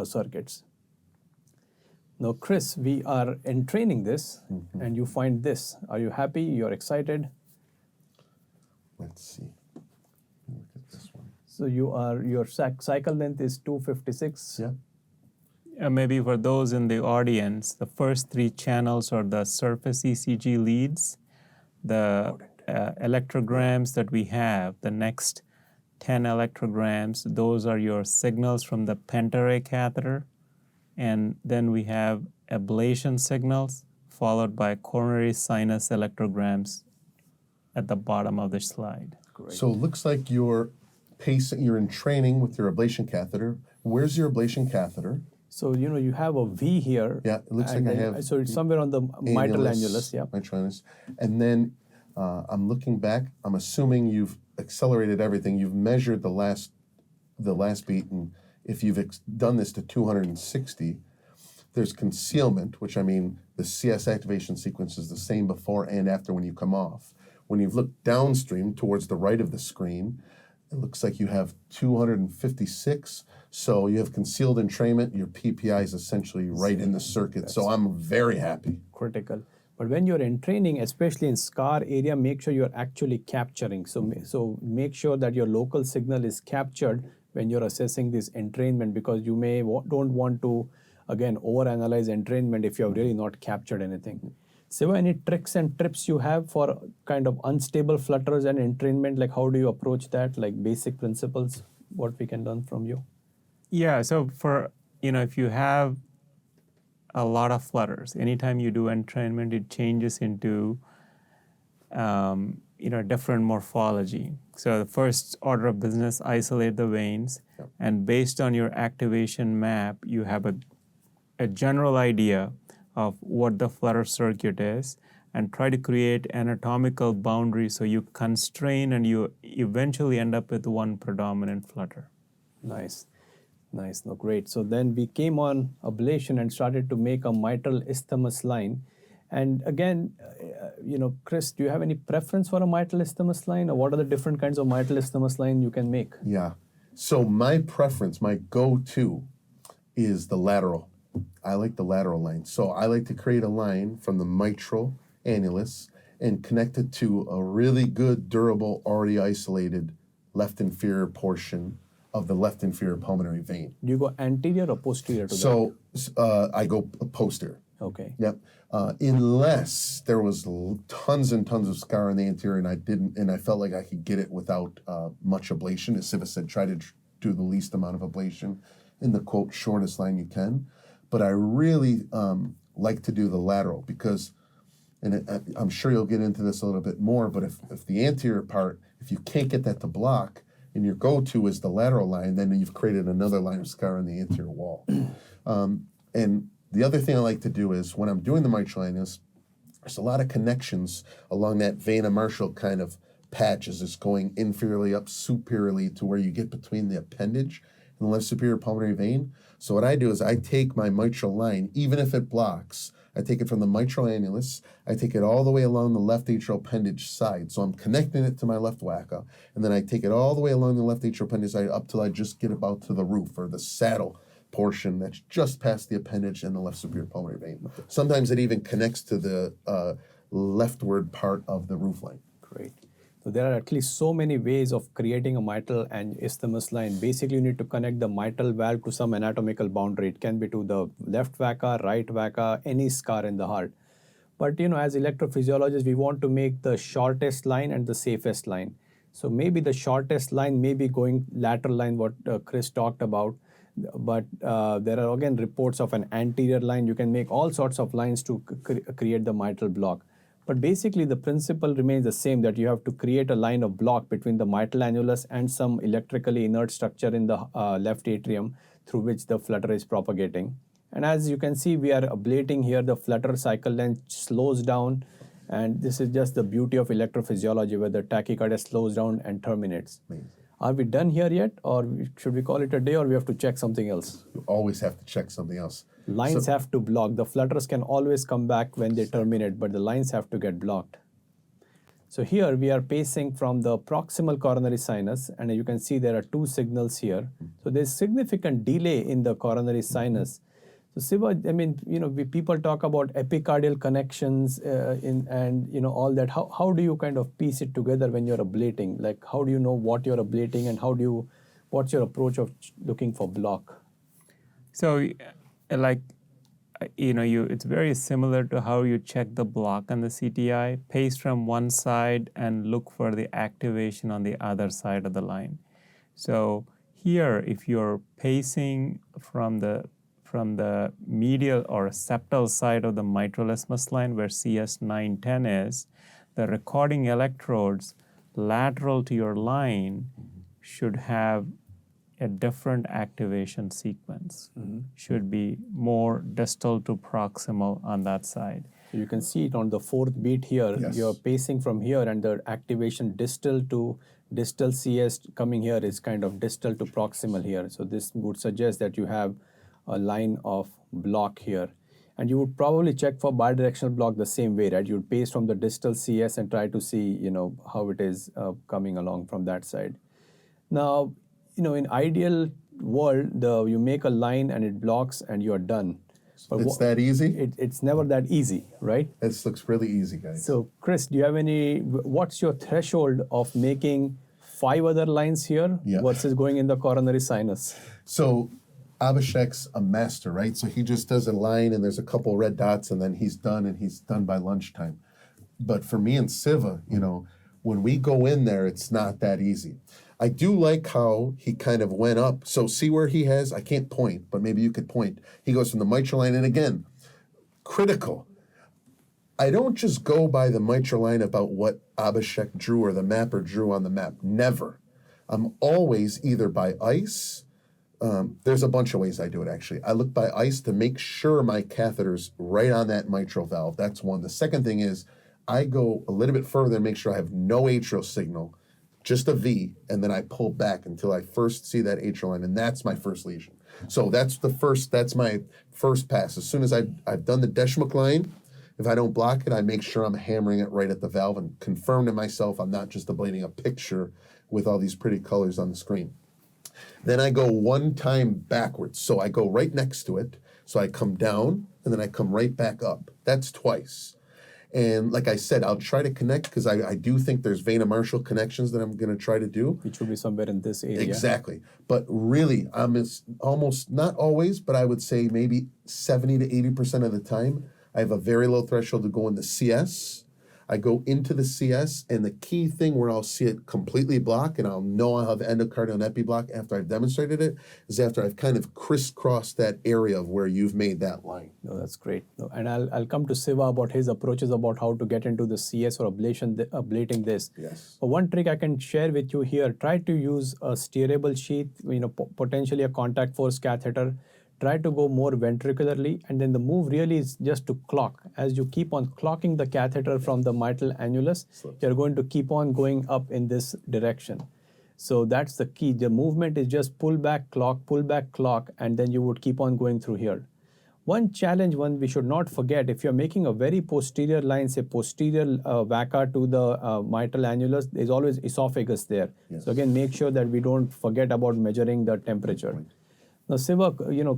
circuits. Now, Chris, we are entraining this and you find this. Are you happy? You're excited? let's see. Look at this one. So your cycle length is 256. Yeah. Maybe for those in the audience, the first 3 channels are the surface ECG leads, the electrograms that we have, the next 10 electrograms, those are your signals from the pentarray catheter. And then we have ablation signals, followed by coronary sinus electrograms at the bottom of the slide. Great. So it looks like you're in training with your ablation catheter. Where's your ablation catheter? So you have a V here. Yeah, it looks like I have. So it's somewhere on the mitral annulus. Yeah. Mitral annulus. And then I'm looking back. I'm assuming you've accelerated everything. You've measured the last beat, and if you've done this to 260, there's concealment, which I mean the CS activation sequence is the same before and after when you come off. When you've looked downstream towards the right of the screen, it looks like you have 256. So you have concealed entrainment. Your PPI is essentially right in the circuit. So I'm very happy. Critical. But when you're entraining, especially in scar area, make sure you're actually capturing. So make sure that your local signal is captured when you're assessing this entrainment, because you don't want to, again, overanalyze entrainment if you have really not captured anything. Siva, any tricks and tips you have for kind of unstable flutters and entrainment? Like how do you approach that? Like basic principles, what we can learn from you? Yeah, so for, if you have a lot of flutters, anytime you do entrainment, it changes into, different morphology. So the first order of business, isolate the veins, and based on your activation map, you have a general idea of what the flutter circuit is, and try to create anatomical boundaries so you constrain and you eventually end up with one predominant flutter. Nice. No, great. So then we came on ablation and started to make a mitral isthmus line. And again, Chris, do you have any preference for a mitral isthmus line, or what are the different kinds of mitral isthmus line you can make? Yeah. So my preference, my go-to is the lateral. I like the lateral line. So I like to create a line from the mitral annulus and connect it to a really good, durable, already isolated left inferior portion of the left inferior pulmonary vein. Do you go anterior or posterior to that? So I go posterior. Okay. Yep. Unless there was tons and tons of scar in the anterior, and I felt like I could get it without much ablation. As Siva said, try to do the least amount of ablation in the quote shortest line you can. But I really like to do the lateral because, and I'm sure you'll get into this a little bit more, but if the anterior part, if you can't get that to block, and your go-to is the lateral line, then you've created another line of scar in the anterior wall. And the other thing I like to do is when I'm doing the mitral annulus, there's a lot of connections along that vena Marshall kind of patch as it's going inferiorly up superiorly to where you get between the appendage and the left superior pulmonary vein. So what I do is I take my mitral line, even if it blocks, I take it from the mitral annulus, I take it all the way along the left atrial appendage side. So I'm connecting it to my left wacka, and then I take it all the way along the left atrial appendage side up till I just get about to the roof or the saddle portion that's just past the appendage and the left superior pulmonary vein. Sometimes it even connects to the leftward part of the roof line. Great. So there are at least so many ways of creating a mitral and isthmus line. Basically, you need to connect the mitral valve to some anatomical boundary. It can be to the left vacca, right vacca, any scar in the heart. But as electrophysiologists, we want to make the shortest line and the safest line. So maybe the shortest line may be going lateral line, what Chris talked about. But there are again reports of an anterior line. You can make all sorts of lines to create the mitral block. But basically, the principle remains the same, that you have to create a line of block between the mitral annulus and some electrically inert structure in the left atrium through which the flutter is propagating. And as you can see, we are ablating here. The flutter cycle length slows down. And this is just the beauty of electrophysiology, where the tachycardia slows down and terminates. Amazing. Are we done here yet? Or should we call it a day, or we have to check something else? You always have to check something else. Lines have to block. The flutters can always come back when they terminate, but the lines have to get blocked. So here we are pacing from the proximal coronary sinus, and you can see there are two signals here. So there's significant delay in the coronary sinus. So Siva, I mean, people talk about epicardial connections and all that. How do you kind of piece it together when you're ablating? Like, how do you know what you're ablating, and what's your approach of looking for block? So, it's very similar to how you check the block on the CTI. Pace from one side and look for the activation on the other side of the line. So here, if you're pacing from the medial or septal side of the mitral isthmus line where CS 910 is, the recording electrodes lateral to your line should have a different activation sequence. Should be more distal to proximal on that side. So you can see it on the fourth beat here. Yes. You're pacing from here, and the activation distal to distal CS coming here is kind of distal to proximal here. So this would suggest that you have a line of block here. And you would probably check for bidirectional block the same way, right? You'd pace from the distal CS and try to see, how it is coming along from that side. Now, in ideal world, you make a line and it blocks and you're done. But It's that easy? It's never that easy, right? This looks really easy, guys. So, Chris, do you have what's your threshold of making 5 other lines here versus going in the coronary sinus? So Abhishek's a master, right? So he just does a line and there's a couple red dots and then he's done, and he's done by lunchtime. But for me and Siva, when we go in there, it's not that easy. I do like how he kind of went up. So see where he has, I can't point, but maybe you could point. He goes from the mitral line, and again, critical. I don't just go by the mitral line about what Abhishek drew or the mapper drew on the map. Never. I'm always either by ice. There's a bunch of ways I do it, actually. I look by ice to make sure my catheter's right on that mitral valve. That's one. The second thing is I go a little bit further and make sure I have no atrial signal, just a V, and then I pull back until I first see that atrial line, and that's my first lesion. So that's my first pass. As soon as I've done the Deschmuck line, if I don't block it, I make sure I'm hammering it right at the valve and confirm to myself I'm not just ablating a picture with all these pretty colors on the screen. Then I go one time backwards. So I go right next to it. So I come down, and then I come right back up. That's twice. And like I said, I'll try to connect because I do think there's vena Marshall connections that I'm going to try to do. Which will be somewhere in this area. Exactly. But really, I'm almost, not always, but I would say maybe 70 to 80% of the time, I have a very low threshold to go in the CS. I go into the CS, and the key thing where I'll see it completely block, and I'll know I'll have endocardial and epi block after I've demonstrated it, is after I've kind of crisscrossed that area of where you've made that line. No, that's great. No, and I'll come to Siva about his approaches about how to get into the CS or ablating this. Yes. But one trick I can share with you here, try to use a steerable sheath, potentially a contact force catheter. Try to go more ventricularly, and then the move really is just to clock. As you keep on clocking the catheter from the mitral annulus, you're going to keep on going up in this direction. So that's the key. The movement is just pull back, clock, and then you would keep on going through here. One challenge, we should not forget, if you're making a very posterior line, say posterior vaca to the mitral annulus, there's always esophagus there. Yes. So again, make sure that we don't forget about measuring the temperature. Now, Siva,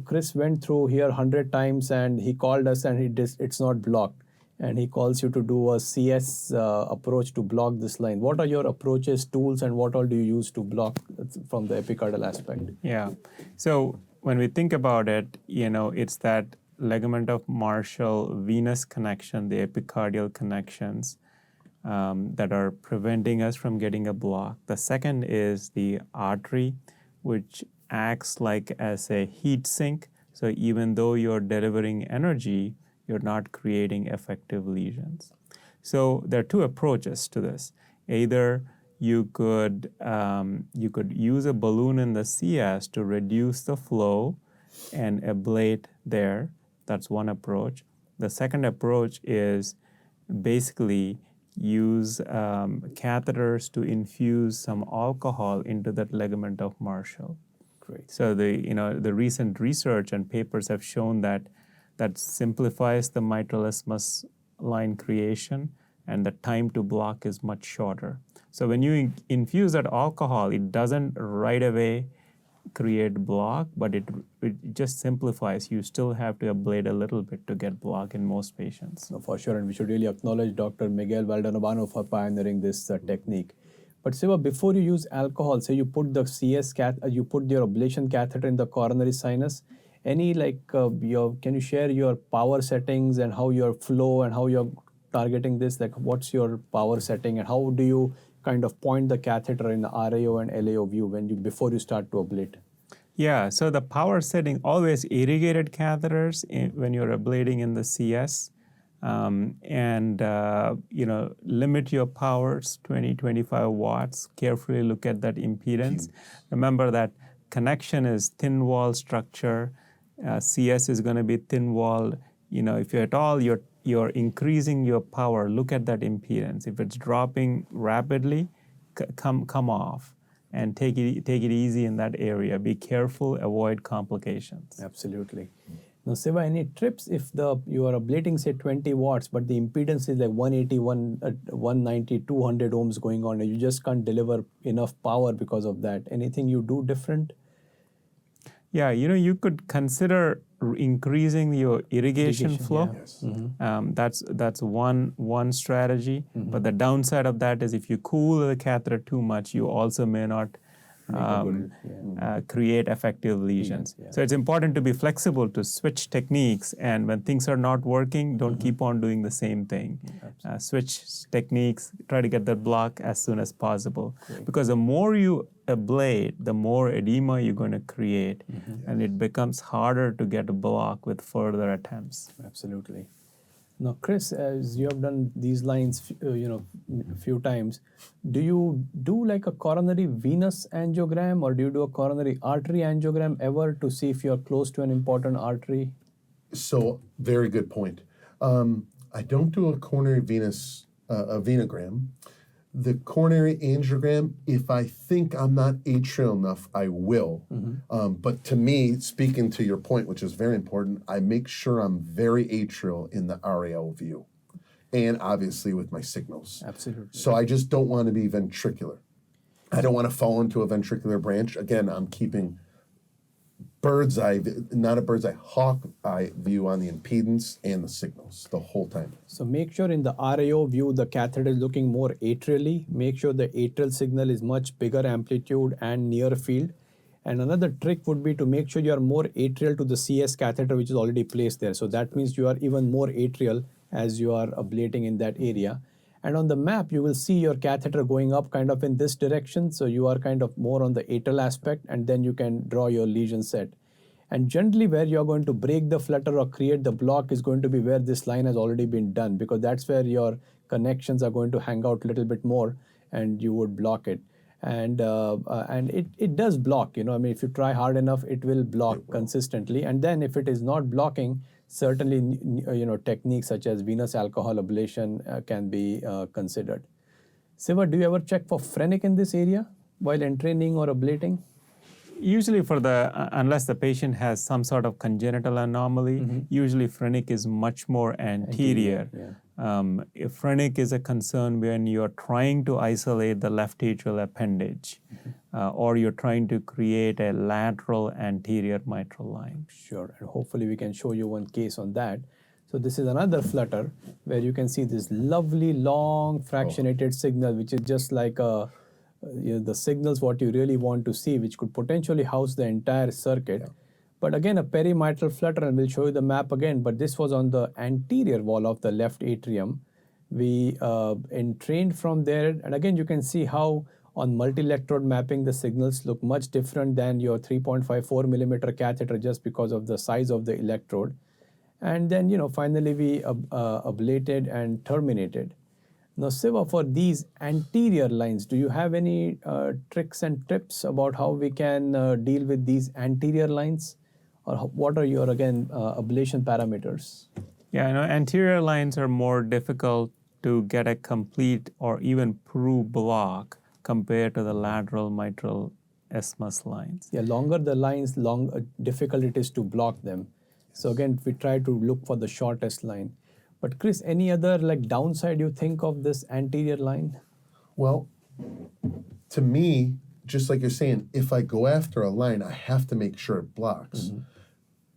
Chris went through here 100 times, and he called us, and it's not blocked. And he calls you to do a CS approach to block this line. What are your approaches, tools, and what all do you use to block from the epicardial aspect? Yeah. So when we think about it, it's that ligament of Marshall venous connection, the epicardial connections that are preventing us from getting a block. The second is the artery, which acts like as a heat sink. So even though you're delivering energy, you're not creating effective lesions. So there are two approaches to this. Either you could use a balloon in the CS to reduce the flow and ablate there. That's one approach. The second approach is basically use catheters to infuse some alcohol into that ligament of Marshall. Great. So the recent research and papers have shown that simplifies the mitral isthmus line creation, and the time to block is much shorter. So when you infuse that alcohol, it doesn't right away create block, but it just simplifies. You still have to ablate a little bit to get block in most patients. No, for sure, and we should really acknowledge Dr. Miguel Valdenovano for pioneering this technique. But Siva, before you use alcohol, say you put the you put your ablation catheter in the coronary sinus. Any can you share your power settings and how your flow and how you're targeting this? Like, what's your power setting and how do you kind of point the catheter in the RAO and LAO view before you start to ablate? Yeah, so the power setting, always irrigated catheters when you're ablating in the CS, limit your powers, 20, 25 watts, carefully look at that impedance. Remember that connection is thin wall structure, CS is going to be thin walled. If you're at all, you're increasing your power, look at that impedance. If it's dropping rapidly, come off. And take it easy in that area. Be careful, avoid complications. Absolutely. Now, Siva, any trips if you are ablating, say, 20 watts, but the impedance is like 180, 190, 200 ohms going on, and you just can't deliver enough power because of that. Anything you do different? Yeah, you could consider increasing your irrigation flow. Yeah. Yes. That's one strategy. But the downside of that is if you cool the catheter too much, you also may not create effective lesions. Yeah. So it's important to be flexible to switch techniques, and when things are not working, don't keep on doing the same thing. Switch techniques, try to get that block as soon as possible. Great. Because the more you ablate, the more edema you're going to create, and it becomes harder to get a block with further attempts. Absolutely. Now, Chris, as you have done these lines, a few times, do you do like a coronary venous angiogram or do you do a coronary artery angiogram ever to see if you're close to an important artery? So, very good point. I don't do a coronary venous a venogram. The coronary angiogram, if I think I'm not atrial enough, I will. But to me, speaking to your point, which is very important, I make sure I'm very atrial in the RAL view, and obviously with my signals. Absolutely. So I just don't want to be ventricular. I don't want to fall into a ventricular branch. Again, I'm keeping bird's eye, not a bird's eye, hawk eye view on the impedance and the signals the whole time. So make sure in the RAO view, the catheter is looking more atrially. Make sure the atrial signal is much bigger amplitude and near field. And another trick would be to make sure you are more atrial to the CS catheter, which is already placed there. So that means you are even more atrial as you are ablating in that area. And on the map, you will see your catheter going up kind of in this direction. So you are kind of more on the atrial aspect, and then you can draw your lesion set. And generally where you're going to break the flutter or create the block is going to be where this line has already been done, because that's where your connections are going to hang out a little bit more and you would block it. And it does block, if you try hard enough, it will block consistently. And then if it is not blocking, certainly, techniques such as venous alcohol ablation can be considered. Siva, do you ever check for phrenic in this area while entraining or ablating? Usually unless the patient has some sort of congenital anomaly, usually phrenic is much more anterior. If phrenic is a concern when you're trying to isolate the left atrial appendage, or you're trying to create a lateral anterior mitral line. Sure, and hopefully we can show you one case on that. So this is another flutter where you can see this lovely long fractionated signal, which is just like the signals what you really want to see, which could potentially house the entire circuit. But again, a perimitral flutter, and we'll show you the map again, but this was on the anterior wall of the left atrium. We entrained from there, and again, you can see how on multi-electrode mapping, the signals look much different than your 3.54 millimeter catheter just because of the size of the electrode. And then, finally we ablated and terminated. Now, Siva, for these anterior lines, do you have any tricks and tips about how we can deal with these anterior lines? Or what are your, again, ablation parameters? Yeah, anterior lines are more difficult to get a complete or even prove block compared to the lateral mitral isthmus lines. Yeah, longer the lines, difficult it is to block them. So again, we try to look for the shortest line. But Chris, any other downside you think of this anterior line? Well, to me, just like you're saying, if I go after a line, I have to make sure it blocks.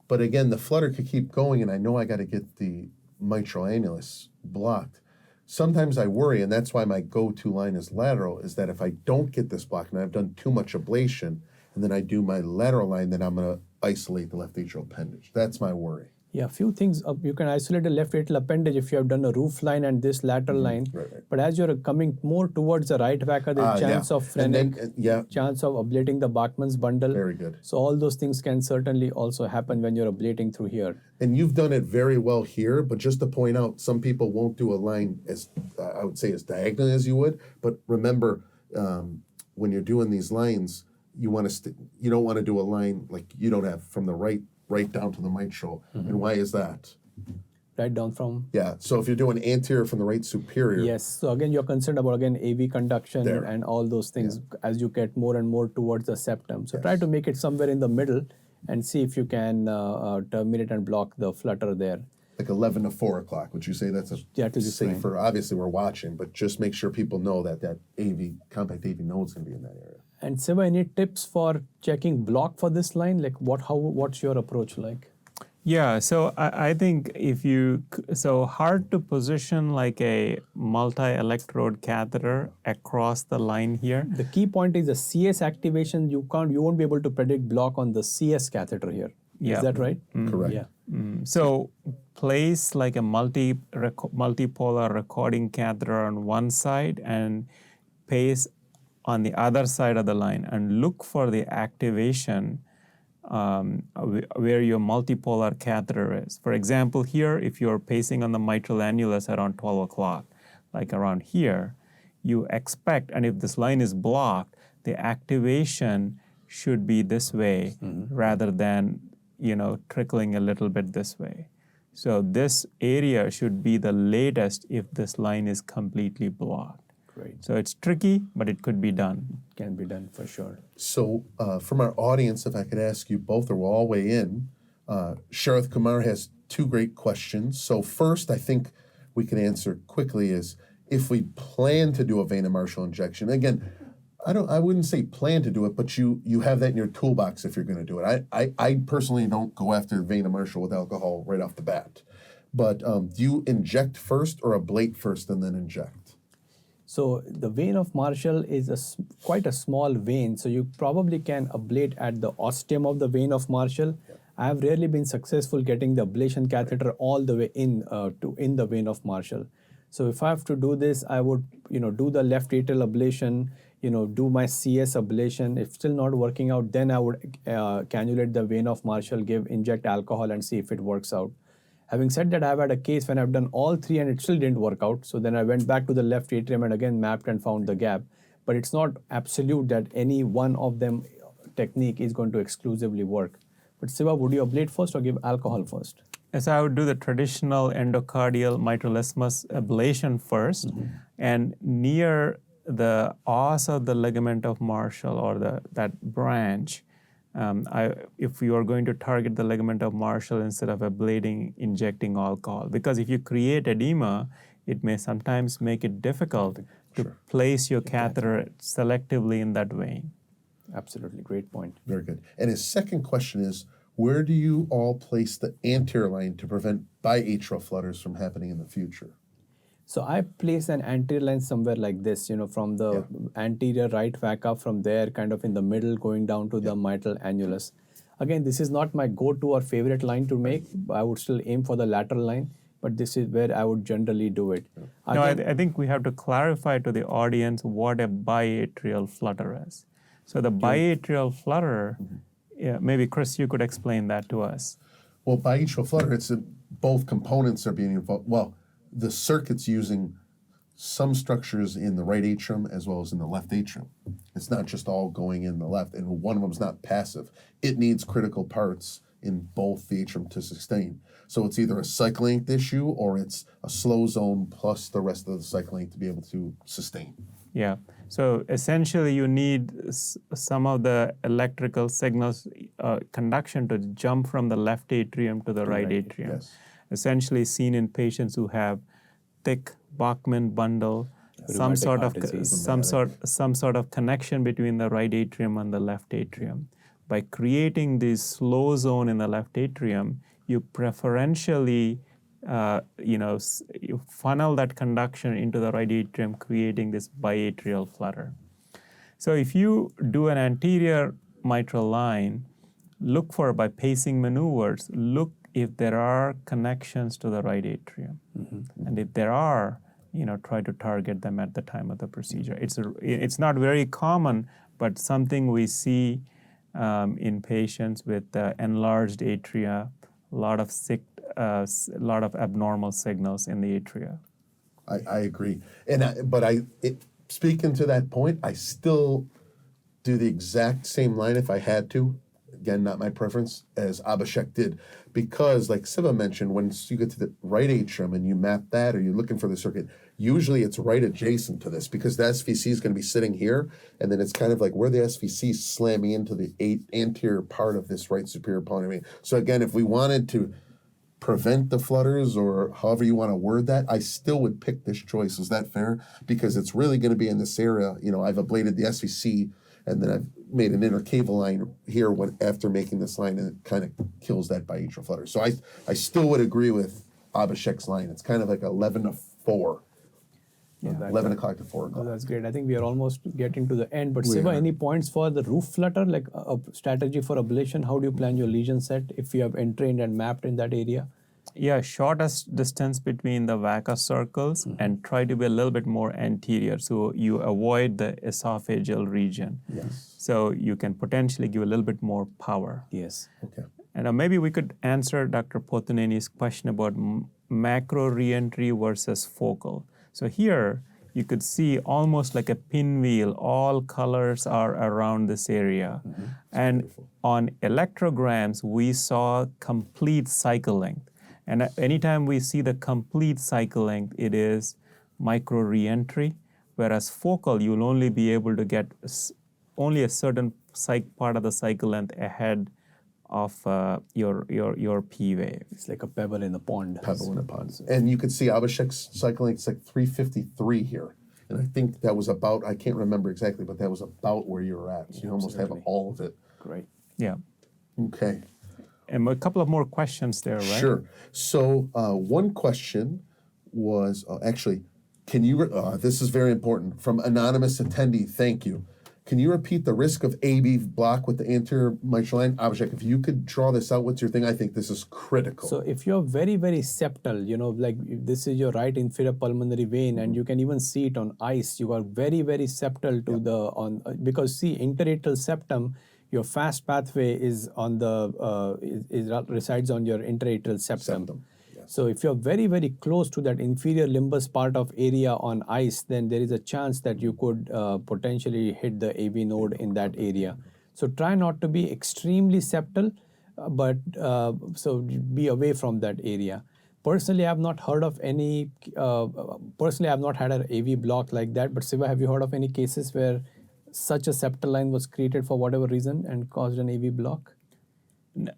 But again, the flutter could keep going, and I know I got to get the mitral annulus blocked. Sometimes I worry, and that's why my go-to line is lateral, is that if I don't get this blocked, and I've done too much ablation, and then I do my lateral line, then I'm going to isolate the left atrial appendage. That's my worry. Yeah, a few things. You can isolate the left atrial appendage if you have done a roof line and this lateral line. Right. But as you're coming more towards the right vaca, there's chance of phrenic, chance of ablating the Bachman's bundle. Very good. So all those things can certainly also happen when you're ablating through here. And you've done it very well here, but just to point out, some people won't do a line as, I would say, as diagonally as you would. But remember, when you're doing these lines, you want to you don't want to do a line like you don't have from the right down to the mitral. And why is that? Right down from? Yeah, so if you're doing anterior from the right superior. Yes, so again, you're concerned about, again, AV conduction There. and all those things as you get more and more towards the septum. So try to make it somewhere in the middle and see if you can terminate and block the flutter there. Like 11 to 4 o'clock, would you say that's to be safer? Obviously, we're watching, but just make sure people know that that compact AV node is going to be in that area. And Siva, any tips for checking block for this line? Like what's your approach like? Yeah, so I think so hard to position like a multi-electrode catheter across the line here. The key point is the CS activation. You won't be able to predict block on the CS catheter here. Is that right? Correct. Yeah. So place like a multipolar recording catheter on one side and pace on the other side of the line and look for the activation where your multipolar catheter is. For example, here, if you're pacing on the mitral annulus around 12 o'clock, like around here, you expect, and if this line is blocked, the activation should be this way rather than, trickling a little bit this way. So this area should be the latest if this line is completely blocked. Great. So it's tricky, but it could be done. Can be done for sure. So from our audience, if I could ask you both, or we'll all weigh in, Sharath Kumar has two great questions. So first, I think we can answer quickly is, if we plan to do a vena marshal injection, again, I wouldn't say plan to do it, but you have that in your toolbox if you're going to do it. I personally don't go after vena marshal with alcohol right off the bat. But do you inject first or ablate first and then inject? So the vein of Marshall is quite a small vein, so you probably can ablate at the ostium of the vein of Marshall. I have rarely been successful getting the ablation catheter all the way in the vein of Marshall. So if I have to do this, I would do the left atrial ablation, do my CS ablation. If still not working out, then I would cannulate the vein of Marshall, inject alcohol and see if it works out. Having said that, I've had a case when I've done all three and it still didn't work out. So then I went back to the left atrium and again mapped and found the gap. But it's not absolute that any one of them technique is going to exclusively work. But Siva, would you ablate first or give alcohol first? Yes, I would do the traditional endocardial mitral isthmus ablation first, and near the os of the ligament of Marshall or that branch, if you are going to target the ligament of Marshall instead of ablating, injecting alcohol. Because if you create edema, it may sometimes make it difficult to place your catheter selectively in that vein. Absolutely, great point. Very good. And his second question is, where do you all place the anterior line to prevent biatrial flutters from happening in the future? So I place an anterior line somewhere like this, from the anterior right vaca, from there kind of in the middle going down to the mitral annulus. Again, this is not my go-to or favorite line to make. I would still aim for the lateral line, but this is where I would generally do it. No, I think we have to clarify to the audience what a biatrial flutter is. So the biatrial flutter, maybe Chris, you could explain that to us. Well, biatrial flutter, it's both components are being involved. Well, the circuit's using some structures in the right atrium as well as in the left atrium. It's not just all going in the left, and one of them's not passive. It needs critical parts in both the atrium to sustain. So it's either a cycle length issue or it's a slow zone plus the rest of the cycle length to be able to sustain. Yeah. So essentially, you need some of the electrical signals conduction to jump from the left atrium to the right atrium. Yes. Essentially seen in patients who have thick Bachman bundle some Rheumatic sort heart of disease. some sort of connection between the right atrium and the left atrium. By creating this slow zone in the left atrium, you preferentially you funnel that conduction into the right atrium, creating this biatrial flutter. So if you do an anterior mitral line, look for, by pacing maneuvers, look if there are connections to the right atrium. And if there are, try to target them at the time of the procedure. It's not very common, but something we see in patients with enlarged atria, a lot of abnormal signals in the atria. I agree. Speaking to that point, I still do the exact same line if I had to. Again, not my preference, as Abhishek did. Because, like Siva mentioned, when you get to the right atrium and you map that, or you're looking for the circuit, usually it's right adjacent to this, because the SVC is going to be sitting here, and then it's kind of like where the SVC is slamming into the anterior part of this right superior pulmonary vein. So again, if we wanted to prevent the flutters, or however you want to word that, I still would pick this choice. Is that fair? Because it's really going to be in this area. I've ablated the SVC, and then I've made an intercable line here after making this line, and it kind of kills that biatrial flutter. So I still would agree with Abhishek's line. It's kind of like 11 to 4. Yeah, 11 o'clock to 4 Oh, o'clock. that's great. I think we are almost getting to the end. But Siva, any points for the roof flutter, like a strategy for ablation? How do you plan your lesion set if you have entrained and mapped in that area? Yeah, shortest distance between the vaca circles, and try to be a little bit more anterior, so you avoid the esophageal region. Yes. So you can potentially give a little bit more power. Yes. Okay. And maybe we could answer Dr. Potuneni's question about macro reentry versus focal. So here you could see almost like a pinwheel, all colors are around this area. And beautiful. On electrograms, we saw complete cycle length. And anytime we see the complete cycle length, it is micro reentry, whereas focal, you'll only be able to get only a certain part of the cycle length ahead of your P wave. It's like a pebble in a pond. Pebble in a pond. And you could see Abhishek's cycle length, it's like 353 here. And I think that was about, I can't remember exactly, but that was about where you were at. So you almost have all of it. Great. Yeah. Okay. And a couple of more questions there, right? Sure. So one question was, actually, can you, this is very important, from anonymous attendee, thank you. Can you repeat the risk of AB block with the anterior mitral line? Abhishek, if you could draw this out, what's your thing? I think this is critical. So if you're very, very septal, like this is your right inferior pulmonary vein, and you can even see it on ice, you are very, very septal to because see, interatrial septum, your fast pathway is on the resides on your interatrial septum. Yes. So if you're very, very close to that inferior limbus part of area on ice, then there is a chance that you could potentially hit the AV node in that area. So try not to be extremely septal, but so be away from that area. Personally, I have not heard of any. Personally, I have not had an AV block like that. But Siva, have you heard of any cases where such a septal line was created for whatever reason and caused an AV block?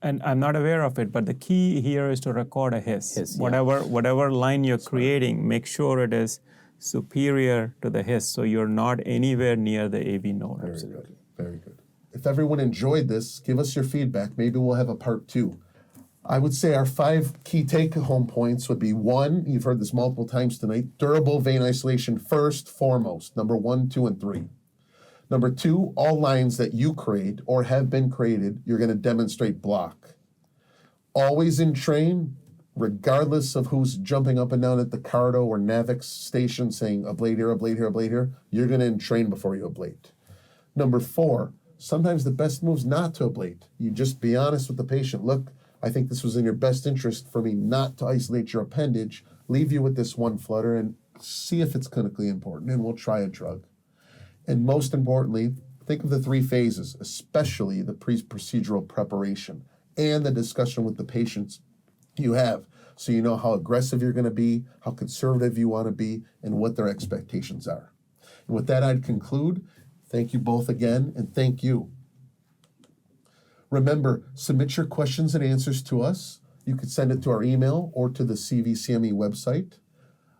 And I'm not aware of it, but the key here is to record a hiss. Whatever line you're creating, make sure it is superior to the hiss, so you're not anywhere near the AV node. Very good. Very good. If everyone enjoyed this, give us your feedback. Maybe we'll have a part 2. I would say our 5 key take-home points would be: 1, you've heard this multiple times tonight, durable vein isolation first, foremost, number 1, 2, and 3. Number 2, all lines that you create or have been created, you're going to demonstrate block. Always in train, regardless of who's jumping up and down at the Cardo or Navix station saying ablate here, ablate here, ablate here, you're going to entrain before you ablate. Number 4, sometimes the best move's not to ablate. You just be honest with the patient. Look, I think this was in your best interest for me not to isolate your appendage, leave you with this one flutter, and see if it's clinically important, and we'll try a drug. And most importantly, think of the 3 phases, especially the pre-procedural preparation and the discussion with the patients you have, so you know how aggressive you're going to be, how conservative you want to be, and what their expectations are. And with that, I'd conclude. Thank you both again, and thank you. Remember, submit your questions and answers to us. You could send it to our email or to the CVCME website.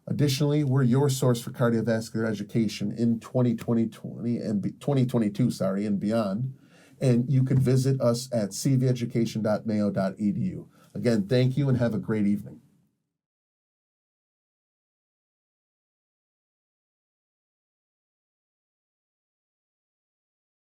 Additionally, we're your source for cardiovascular education in 2022, and beyond. And you could visit us at cveducation.mayo.edu. Again, thank you and have a great evening.